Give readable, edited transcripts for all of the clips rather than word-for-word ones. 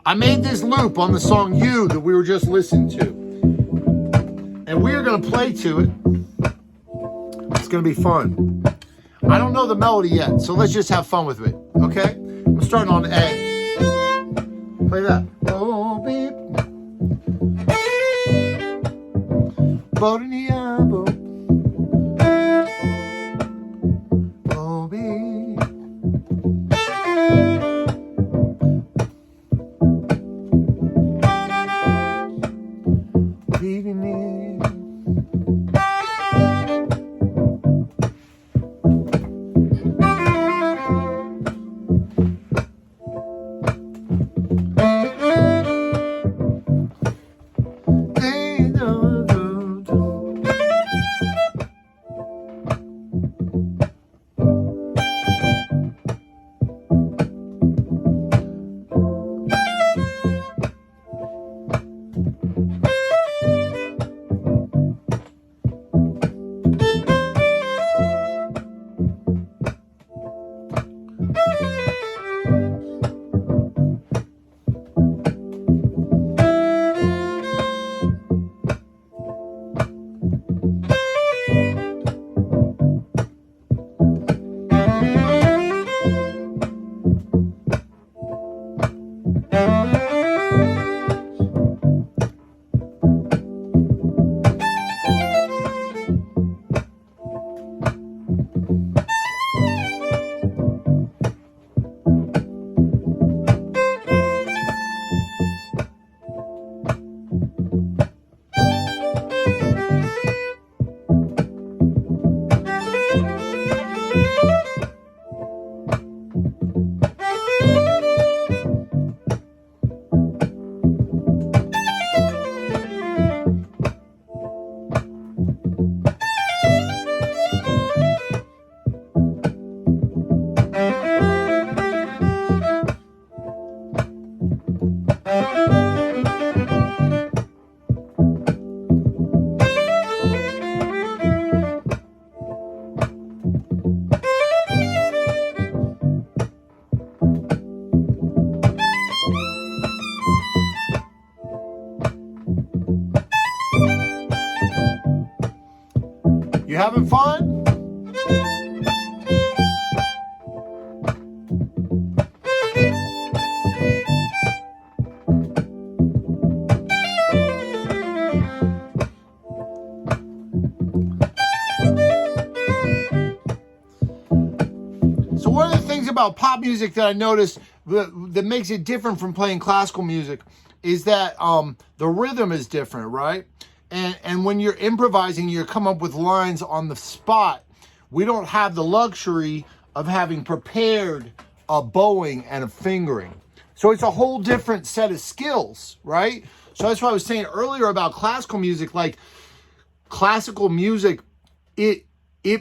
I made this loop on the song You that we were just listening to. And we are going to play to it. It's going to be fun. I don't know the melody yet, so let's just have fun with it, okay? I'm starting on A. Play that. Oh, beep. Boat in the elbow. Oh, beep. Beating it. You having fun? So one of the things about pop music that I noticed that makes it different from playing classical music is that the rhythm is different, right? And when you're improvising, you come up with lines on the spot. We don't have the luxury of having prepared a bowing and a fingering. So it's a whole different set of skills, right? So that's what I was saying earlier about classical music. Like classical music, it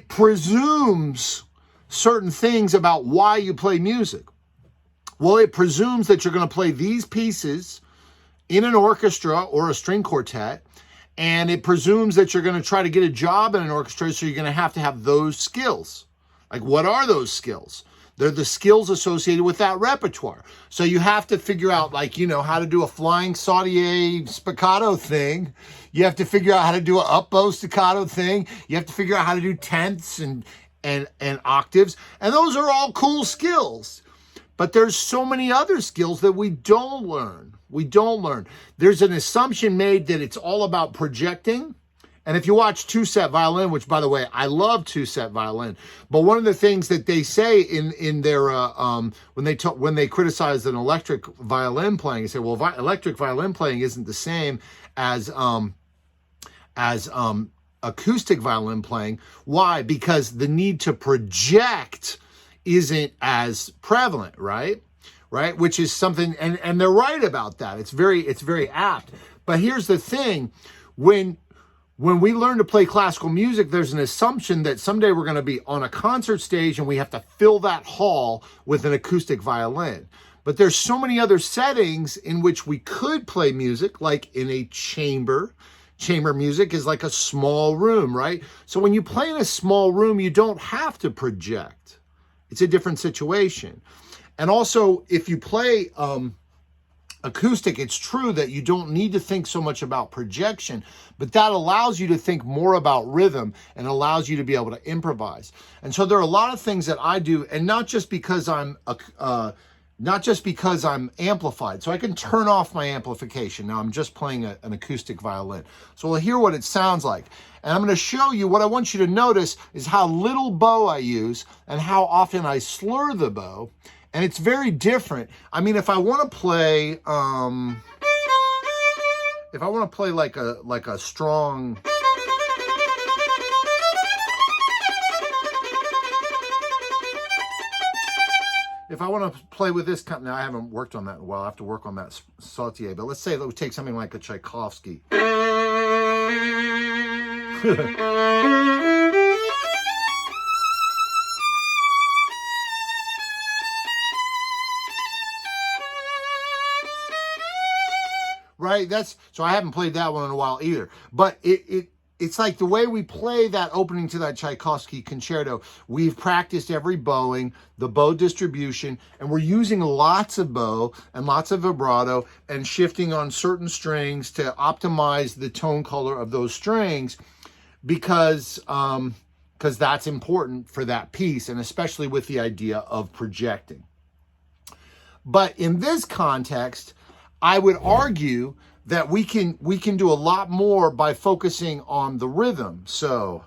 presumes certain things about why you play music. Well, it presumes that you're going to play these pieces in an orchestra or a string quartet. And it presumes that you're going to try to get a job in an orchestra, so you're going to have those skills. Like, what are those skills? They're the skills associated with that repertoire. So you have to figure out, like, you know, how to do a flying sauté spiccato thing. You have to figure out how to do an up bow staccato thing. You have to figure out how to do tenths and octaves. And those are all cool skills. But there's so many other skills that we don't learn. There's an assumption made that it's all about projecting. And if you watch Two-Set Violin, which, by the way, I love Two-Set Violin, but one of the things that they say in their when they criticize an electric violin playing, they say, well, electric violin playing isn't the same as acoustic violin playing. Why? Because the need to project isn't as prevalent, right? Which is something, and they're right about that. It's very apt. But here's the thing, when we learn to play classical music, there's an assumption that someday we're going to be on a concert stage and we have to fill that hall with an acoustic violin. But there's so many other settings in which we could play music, like in a chamber. Chamber music is like a small room, right? So when you play in a small room, you don't have to project. It's a different situation. And also, if you play acoustic, it's true that you don't need to think so much about projection, but that allows you to think more about rhythm and allows you to be able to improvise. And so there are a lot of things that I do, and not just because I'm amplified. So I can turn off my amplification. Now I'm just playing an acoustic violin. So we'll hear what it sounds like. And I'm going to show you, what I want you to notice is how little bow I use and how often I slur the bow. And it's very different. I mean, if I want to play, like a strong, if I want to play with this kind, now I haven't worked on that in a while. I have to work on that sautier. But let's say that we take something like a Tchaikovsky. Right? So I haven't played that one in a while either. But it's like the way we play that opening to that Tchaikovsky concerto. We've practiced every bowing, the bow distribution, and we're using lots of bow and lots of vibrato and shifting on certain strings to optimize the tone color of those strings because that's important for that piece, and especially with the idea of projecting. But in this context, I would argue that we can do a lot more by focusing on the rhythm. So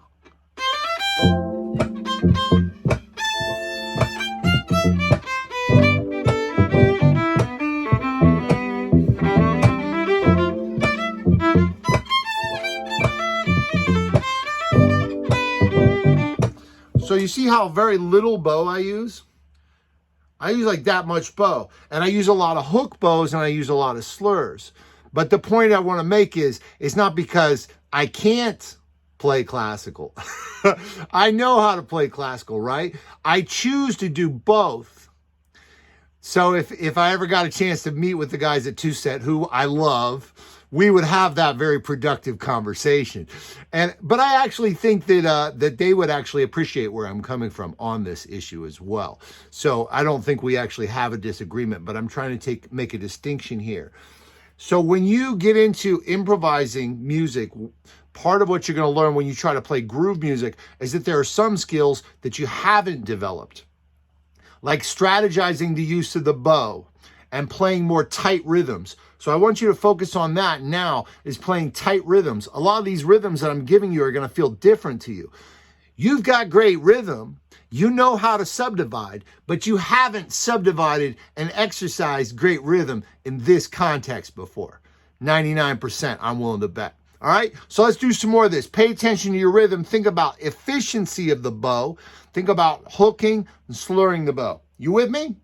you see how very little bow I use? I use like that much bow, and I use a lot of hook bows and I use a lot of slurs. But the point I want to make is, it's not because I can't play classical. I know how to play classical, right? I choose to do both. So if I ever got a chance to meet with the guys at Two Set, who I love, we would have that very productive conversation. But I actually think that they would actually appreciate where I'm coming from on this issue as well. So I don't think we actually have a disagreement, but I'm trying to make a distinction here. So when you get into improvising music, part of what you're going to learn when you try to play groove music is that there are some skills that you haven't developed, like strategizing the use of the bow and playing more tight rhythms. So I want you to focus on that now, is playing tight rhythms. A lot of these rhythms that I'm giving you are going to feel different to you. You've got great rhythm. You know how to subdivide, but you haven't subdivided and exercised great rhythm in this context before. 99%, I'm willing to bet. All right, so let's do some more of this. Pay attention to your rhythm. Think about efficiency of the bow. Think about hooking and slurring the bow. You with me?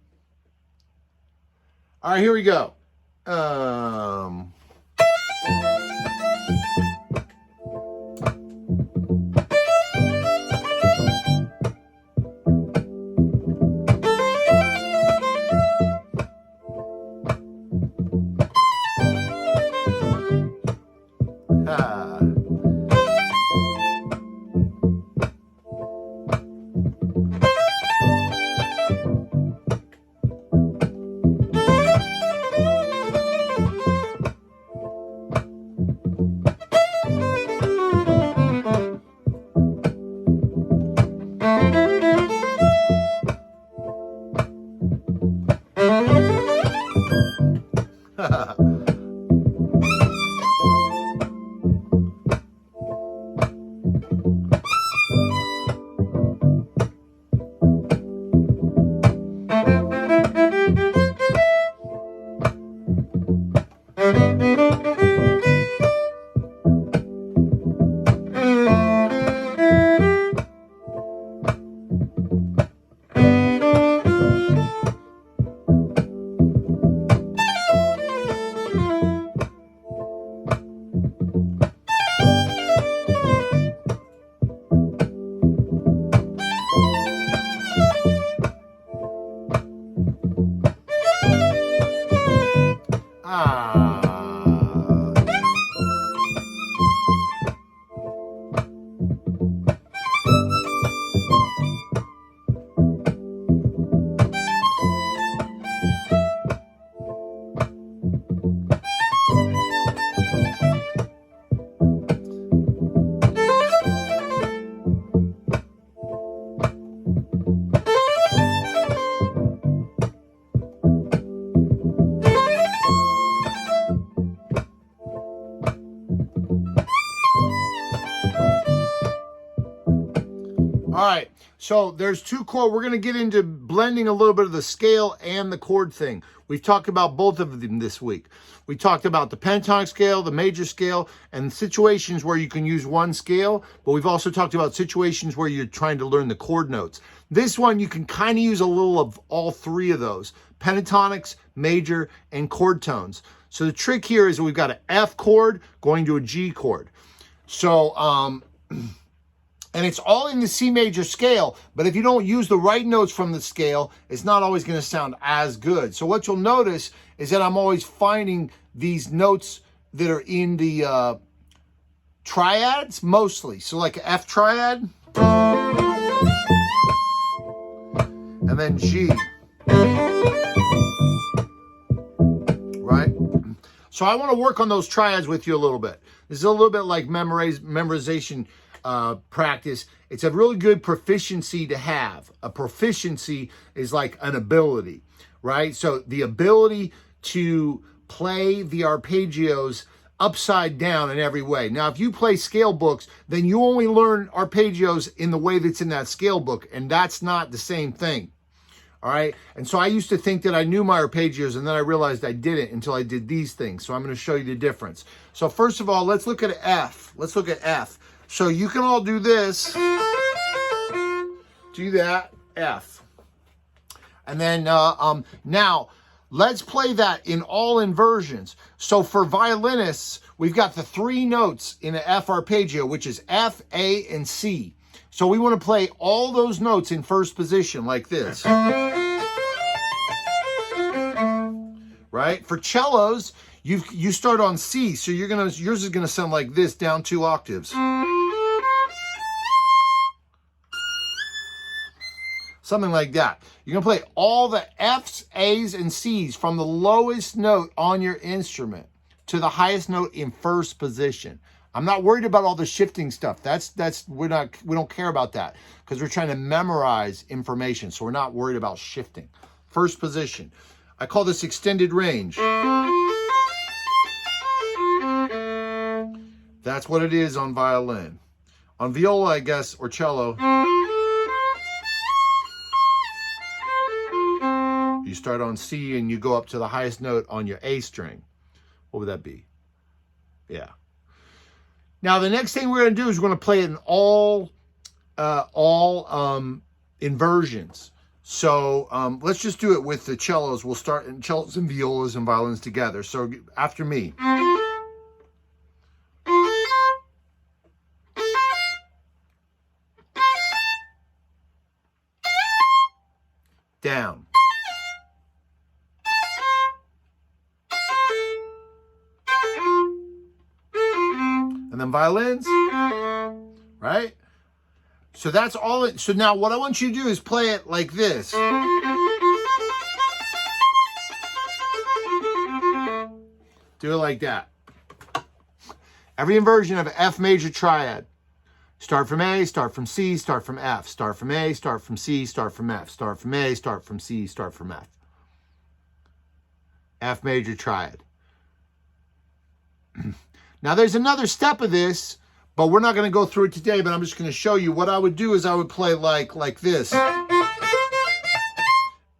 All right, here we go. So there's two chords. We're going to get into blending a little bit of the scale and the chord thing. We've talked about both of them this week. We talked about the pentatonic scale, the major scale, and situations where you can use one scale, but we've also talked about situations where you're trying to learn the chord notes. This one, you can kind of use a little of all three of those: pentatonics, major, and chord tones. So the trick here is we've got an F chord going to a G chord. So, and it's all in the C major scale, but if you don't use the right notes from the scale, it's not always going to sound as good. So what you'll notice is that I'm always finding these notes that are in the triads mostly. So like an F triad, and then G, right? So I want to work on those triads with you a little bit. This is a little bit like memorization practice. It's a really good proficiency to have. A proficiency is like an ability, right? So the ability to play the arpeggios upside down in every way. Now, if you play scale books, then you only learn arpeggios in the way that's in that scale book, and that's not the same thing. All right. And so I used to think that I knew my arpeggios, and then I realized I didn't until I did these things. So I'm going to show you the difference. So first of all, let's look at F. Let's look at F. So you can all do this, do that, F. And then now let's play that in all inversions. So for violinists, we've got the three notes in an F arpeggio, which is F, A, and C. So we want to play all those notes in first position like this. Right? For cellos, you start on C, so yours is gonna sound like this, down 2 octaves. Something like that. You're gonna play all the F's, A's, and C's from the lowest note on your instrument to the highest note in first position. I'm not worried about all the shifting stuff. We don't care about that because we're trying to memorize information. So we're not worried about shifting. First position. I call this extended range. That's what it is on violin. On viola, I guess, or cello, you start on C and you go up to the highest note on your A string. What would that be? Yeah. Now, the next thing we're going to do is we're going to play it in all inversions. So let's just do it with the cellos. We'll start in cellos and violas and violins together. So after me. Down. And then violins, right? So that's all it. So now what I want you to do is play it like this. Do it like that. Every inversion of an F major triad. Start from A, start from C, start from F. Start from A, start from C, start from F. Start from A, start from C, start from F. F major triad. Now there's another step of this, but we're not going to go through it today, but I'm just going to show you. What I would do is I would play like this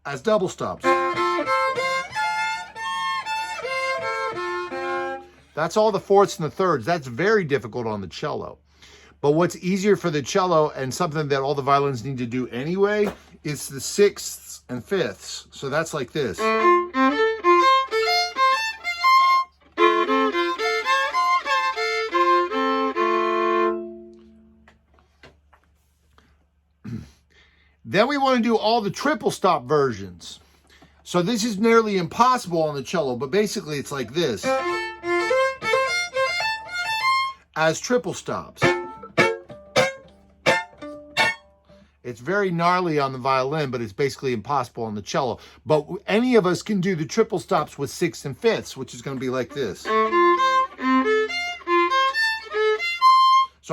as double stops. That's all the fourths and the thirds. That's very difficult on the cello. But what's easier for the cello and something that all the violins need to do anyway is the sixths and fifths. So that's like this. Then we want to do all the triple stop versions. So this is nearly impossible on the cello, but basically it's like this. As triple stops. It's very gnarly on the violin, but it's basically impossible on the cello. But any of us can do the triple stops with sixths and fifths, which is going to be like this. So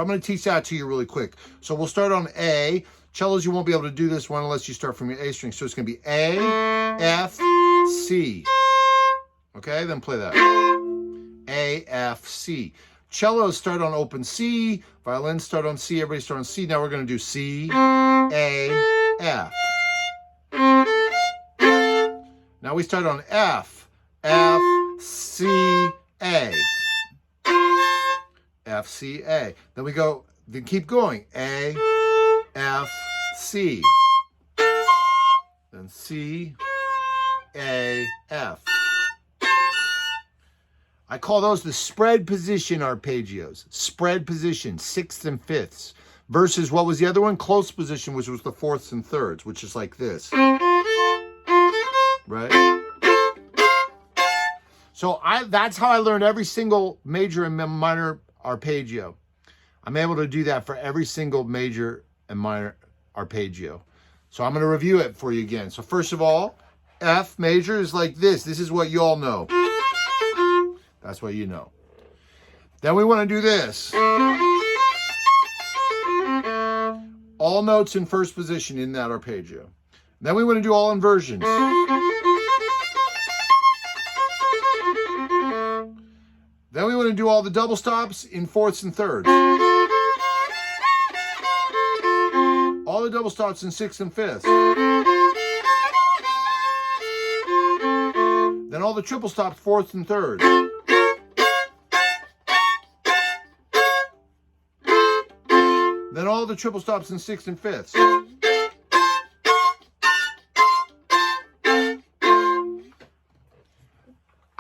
I'm going to teach that to you really quick. So we'll start on A. Cellos, you won't be able to do this one unless you start from your A string. So it's going to be A, F, C. Okay, then play that. A, F, C. cellos start on open C, violins start on C, everybody start on C. Now we're going to do C, A, F. Now we start on F, F, C, A. F, C, A. Then we go, then keep going. A, F, C. Then C, A, F. I call those the spread position arpeggios. Spread position, sixths and fifths. Versus what was the other one? Close position, which was the fourths and thirds, which is like this. Right? So that's how I learned every single major and minor arpeggio. I'm able to do that for every single major and minor arpeggio. So I'm going to review it for you again. So first of all, F major is like this. This is what you all know. That's what you know. Then we want to do this. All notes in first position in that arpeggio. Then we want to do all inversions. Then we want to do all the double stops in fourths and thirds. All the double stops in sixths and fifths. Then all the triple stops, fourths and thirds. Then all the triple stops in sixths and fifths.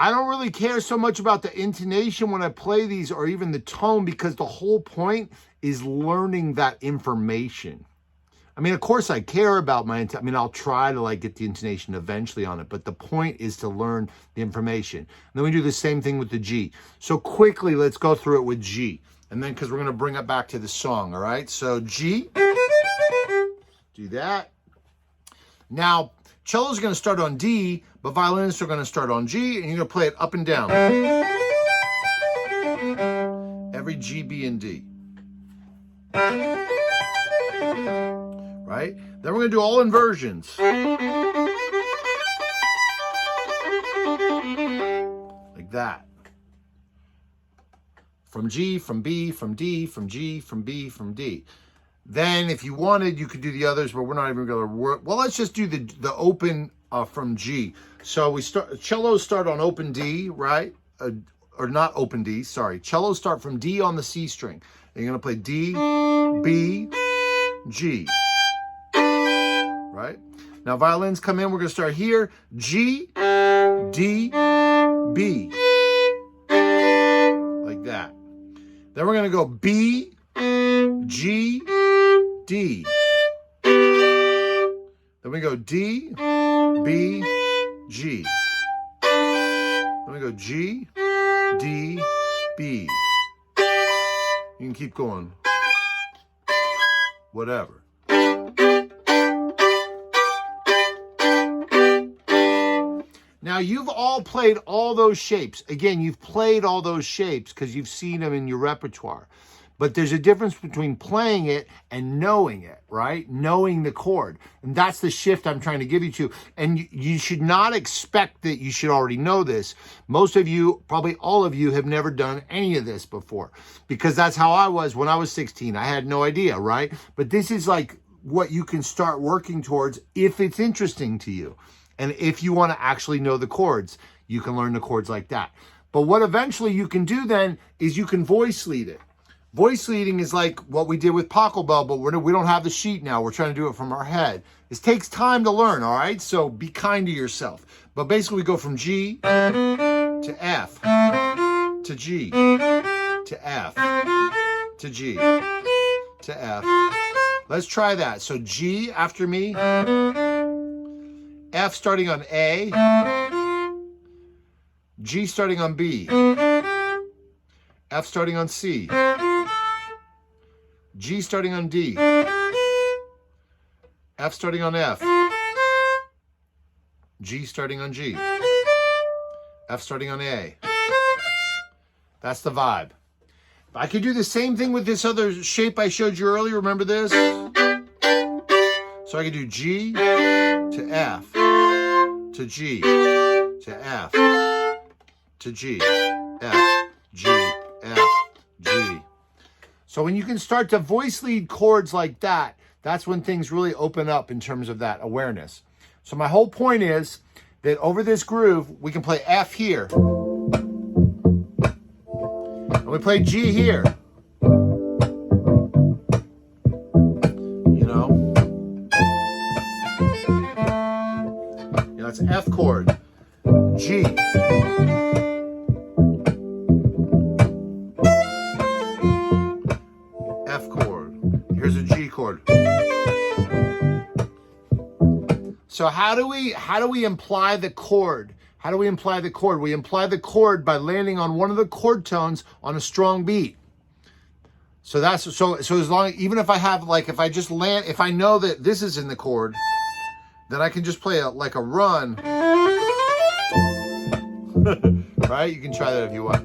I don't really care so much about the intonation when I play these or even the tone, because the whole point is learning that information. I mean, of course I care about I'll try to like get the intonation eventually on it, but the point is to learn the information. And then we do the same thing with the G. So quickly, let's go through it with G. And then, because we're going to bring it back to the song, all right? So G, do that. Now, cello's going to start on D, but violinists are going to start on G, and you're going to play it up and down. Every G, B, and D. Right? Then we're going to do all inversions. Like that. From G, from B, from D, from G, from B, from D. Then, if you wanted, you could do the others, but we're not even going to work. Well, let's just do the open from G. So cellos start on open D, right? Or not open D, sorry. Cellos start from D on the C string. And you're going to play D, B, G. Right? Now, violins come in. We're going to start here. G, D, B. Like that. Then we're going to go B, G, D. Then we go D, B, G. Then we go G, D, B. You can keep going. Whatever. Now, you've all played all those shapes. Again, you've played all those shapes because you've seen them in your repertoire. But there's a difference between playing it and knowing it, right? Knowing the chord. And that's the shift I'm trying to give you to. And you should not expect that you should already know this. Most of you, probably all of you, have never done any of this before. Because that's how I was when I was 16. I had no idea, right? But this is like what you can start working towards if it's interesting to you. And if you want to actually know the chords, you can learn the chords like that. But what eventually you can do then is you can voice lead it. Voice leading is like what we did with Pachelbel, but we don't have the sheet now. We're trying to do it from our head. This takes time to learn, all right? So be kind to yourself. But basically we go from G to F to G to F to G to F. Let's try that. So G after me. F starting on A, G starting on B, F starting on C, G starting on D, F starting on F, G starting on G, F starting on A. That's the vibe. I could do the same thing with this other shape I showed you earlier. Remember this? So I could do G to F, to G, to F, to G, F, G, F, G. So when you can start to voice lead chords like that, that's when things really open up in terms of that awareness. So my whole point is that over this groove, we can play F here. And we play G here. You know? Yeah, that's F chord. G. F chord. Here's a G chord. So how do we imply the chord? How do we imply the chord? We imply the chord by landing on one of the chord tones on a strong beat. So that's so as long, even if I have, like, if I just land, if I know that this is in the chord, then I can just play like a run. Right? You can try that if you want.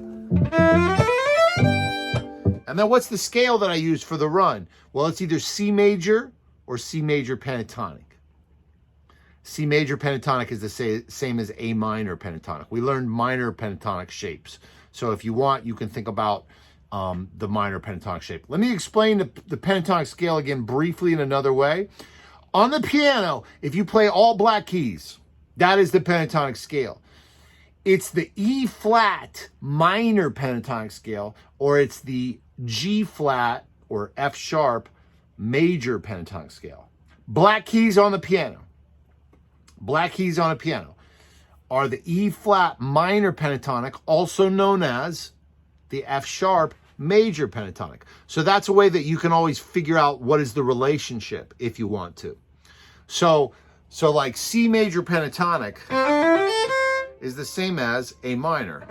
And then what's the scale that I use for the run? Well, it's either C major or C major pentatonic. C major pentatonic is the same as A minor pentatonic. We learned minor pentatonic shapes. So if you want, you can think about the minor pentatonic shape. Let me explain the pentatonic scale again briefly in another way. On the piano, if you play all black keys, that is the pentatonic scale. It's the E flat minor pentatonic scale, or it's the G flat or F sharp major pentatonic scale. Black keys on the piano. Black keys on a piano are the E flat minor pentatonic, also known as the F sharp major pentatonic. So that's a way that you can always figure out what is the relationship if you want to. So like C major pentatonic is the same as A minor.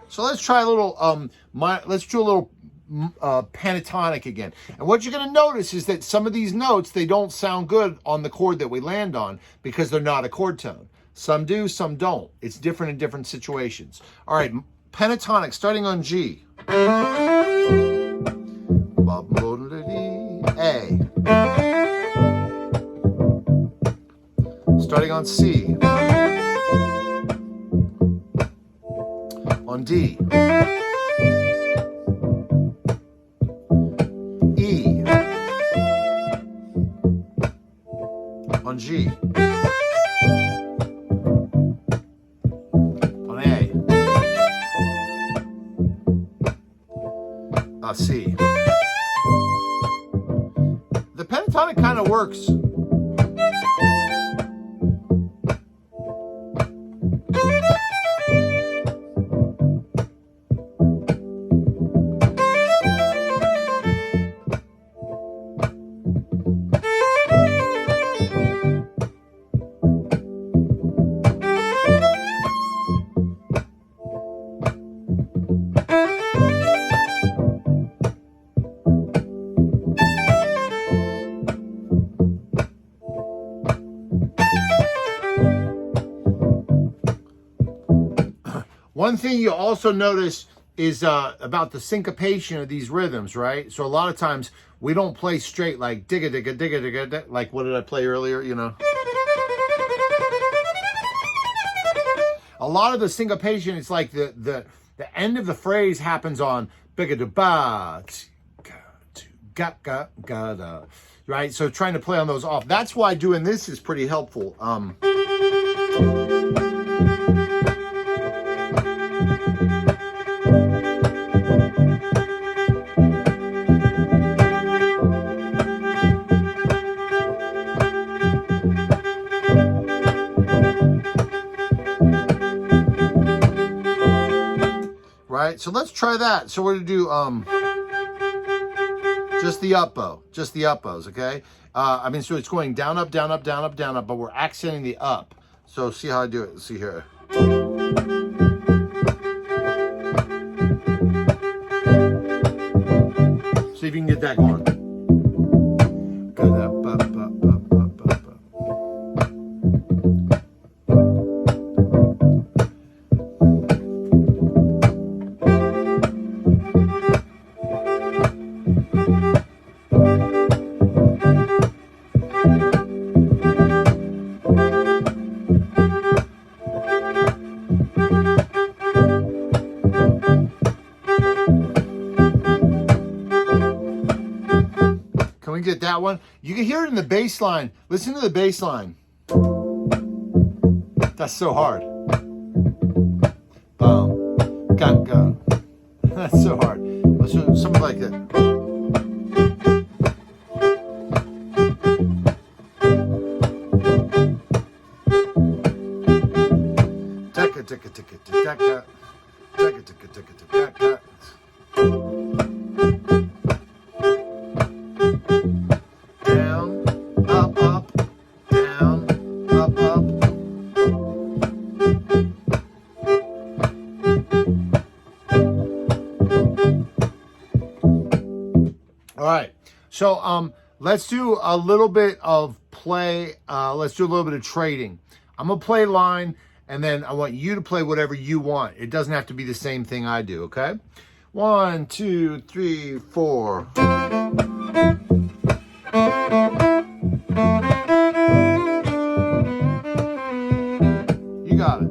So let's try a little let's do a little pentatonic again. And what you're going to notice is that some of these notes, they don't sound good on the chord that we land on because they're not a chord tone. Some do, some don't. It's different in different situations. All right, pentatonic starting on G. A. Starting on C. On D. E. On G. On A. C. The pentatonic kind of works. One thing you also notice is about the syncopation of these rhythms, right? So a lot of times we don't play straight like digga digga digga digga, like what did I play earlier, you know? A lot of the syncopation, it's like the end of the phrase happens on bigga da ba ga ga ga da, right? So trying to play on those off. That's why doing this is pretty helpful. Right, so let's try that. So we're gonna do just the up bow, just the up bows, okay? I mean, so it's going down, up, down, up, down, up, down, up, but we're accenting the up. So see how I do it. See here. See if you can get that going. get that one. You can hear it in the bass line. Listen to the bass line. That's so hard. Go. That's so hard. Let's do something like that. Down, up, up, down, up, up. All right, so let's do a little bit of play. Let's do a little bit of trading. I'm gonna play line, and then I want you to play whatever you want. It doesn't have to be the same thing I do, okay? 1, 2, 3, 4. You got it.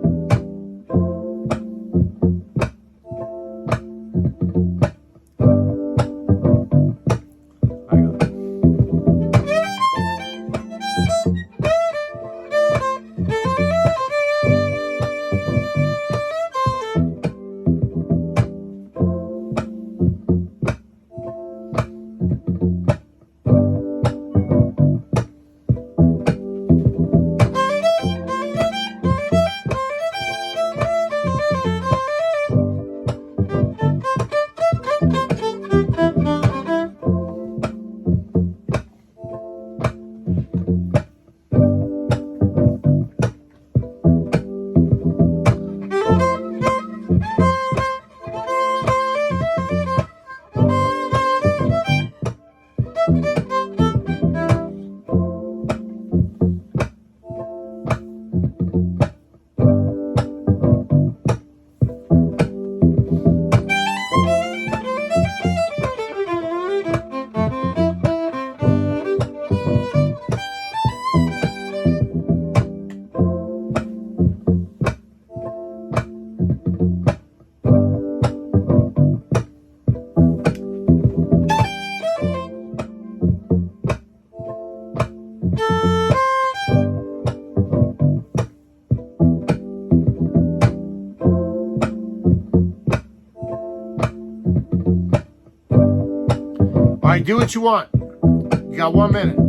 All right, do what you want. You got 1 minute.